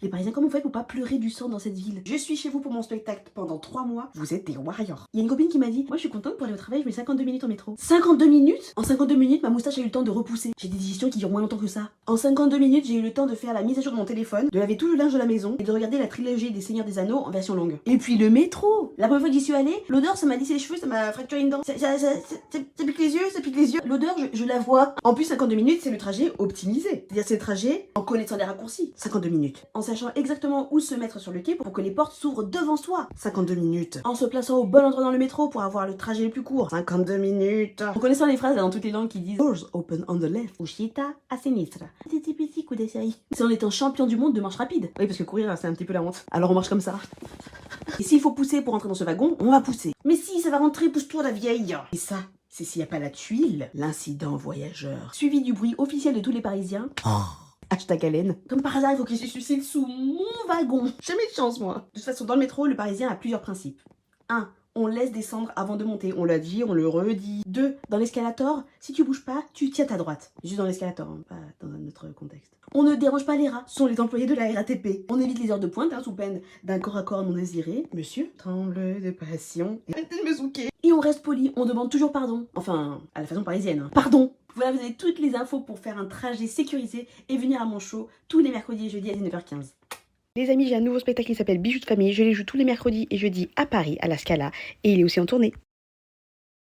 Les Parisiens, comment vous faites pour pas pleurer du sang dans cette ville? Je suis chez vous pour mon spectacle pendant 3 mois. Vous êtes des warriors. Il y a une copine qui m'a dit, moi je suis contente pour aller au travail, je mets 52 minutes en métro. 52 minutes? En 52 minutes, ma moustache a eu le temps de repousser. J'ai des digestions qui durent moins longtemps que ça. En 52 minutes, j'ai eu le temps de faire la mise à jour de mon téléphone, de laver tout le linge de la maison et de regarder la trilogie des Seigneurs des Anneaux en version longue. Et puis le métro. La première fois que j'y suis allée, l'odeur ça m'a lissé les cheveux, ça m'a fracturé une dent. Ça pique les yeux, ça pique les yeux. L'odeur, je la vois. En plus, 52 minutes, c'est le trajet optimisé. C'est-à-dire c'est le trajet en connaissant les raccourcis. 52 minutes. En sachant exactement où se mettre sur le quai pour que les portes s'ouvrent devant soi. 52 minutes. En se plaçant au bon endroit dans le métro pour avoir le trajet le plus court. 52 minutes. En connaissant les phrases dans toutes les langues qui disent Doors open on the left, uscita a sinistra. C'est en étant champion du monde de marche rapide. Oui, parce que courir, c'est un petit peu la honte. Alors on marche comme ça. Et s'il faut pousser pour rentrer dans ce wagon, on va pousser. Mais si, ça va rentrer, pousse-toi la vieille. Et ça, c'est s'il n'y a pas la tuile, l'incident voyageur. Suivi du bruit officiel de tous les Parisiens. Hashtag haleine. Comme par hasard, il faut qu'il se suicide sous mon wagon. Jamais de chance, moi. De toute façon, dans le métro, le Parisien a plusieurs principes. 1. On laisse descendre avant de monter. On l'a dit, on le redit. 2. Dans l'escalator, si tu bouges pas, tu tiens ta droite. Juste dans l'escalator, hein, pas dans un autre contexte. On ne dérange pas les rats. Ce sont les employés de la RATP. On évite les heures de pointe, hein, sous peine d'un corps à corps non désiré. Monsieur tremble de passion. Arrêtez de me zouker. Et on reste poli. On demande toujours pardon. Enfin, à la façon parisienne. Hein. Pardon. Voilà, vous avez toutes les infos pour faire un trajet sécurisé et venir à mon show tous les mercredis et jeudis à 19h15. Les amis, j'ai un nouveau spectacle qui s'appelle Bijoux de famille. Je les joue tous les mercredis et jeudis à Paris, à la Scala. Et il est aussi en tournée.